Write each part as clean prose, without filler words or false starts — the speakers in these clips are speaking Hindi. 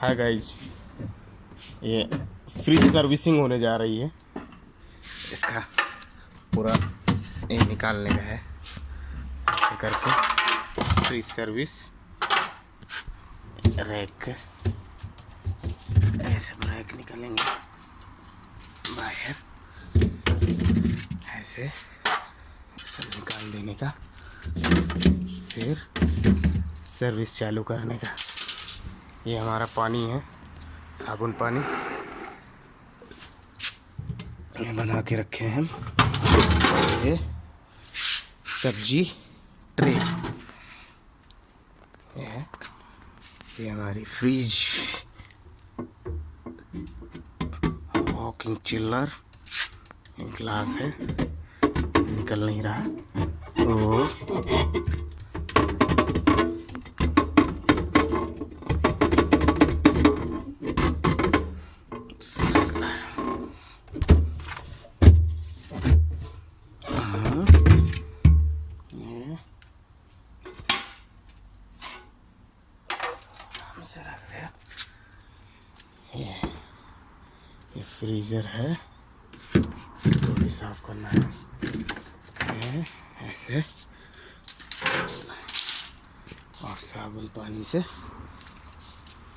हाय गाइज, ये फ्रिज सर्विसिंग होने जा रही है। इसका पूरा ये निकालने का है, ऐसे करके फ्रिज सर्विस रैक, ऐसे रैक निकालेंगे बाहर, ऐसे सब निकाल देने का, फिर सर्विस चालू करने का। ये हमारा पानी है, साबुन पानी ये बना के रखे हैं हम। ये सब्जी ट्रे ये हमारी फ्रिज, वॉकिंग चिल्लर, ग्लास है, निकल नहीं रहा। ओ से रख दिया। ये फ्रीजर है, इसको भी साफ करना है ऐसे, और साबुन पानी से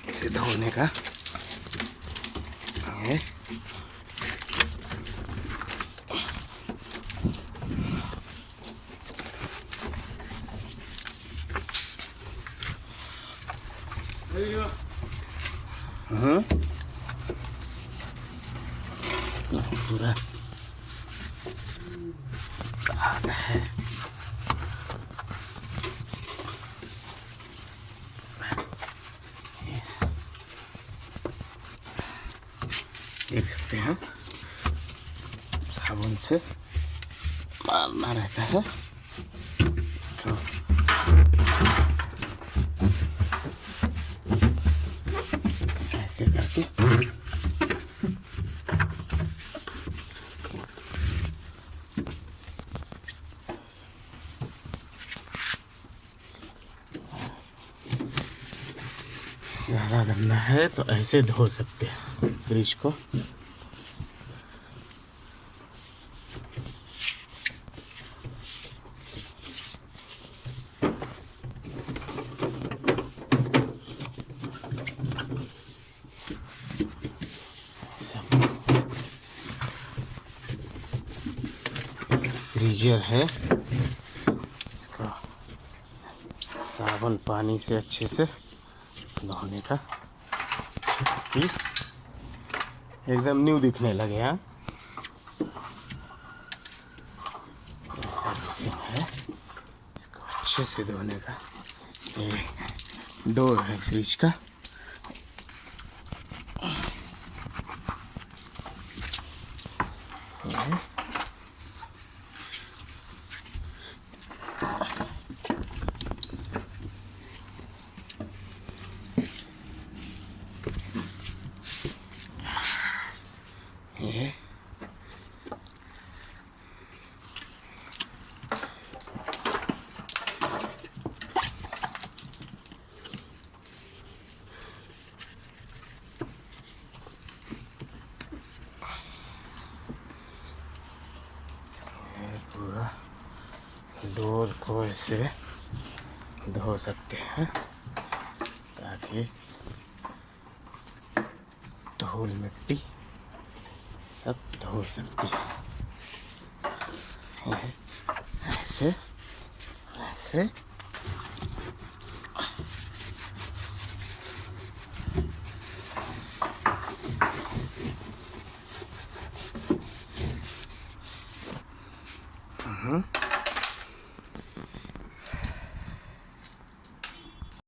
इसे धोने का है। पूरा है। देख सकते हैं, साबुन से मारना रहता है इसको। ऐसे करके ज़्यादा गंदा है तो ऐसे धो सकते हैं फ्रिज को। फ्रीजर है, इसका साबुन पानी से अच्छे से धोने का, कि एकदम न्यू दिखने लगे। यहाँ सर्विसिंग है, इसको अच्छे से धोने का। ये डोर है फ्रिज का, ये पूरा डोर को ऐसे धो सकते हैं ताकि धूल मिट्टी सब धो सकती है। ऐसे ऐसे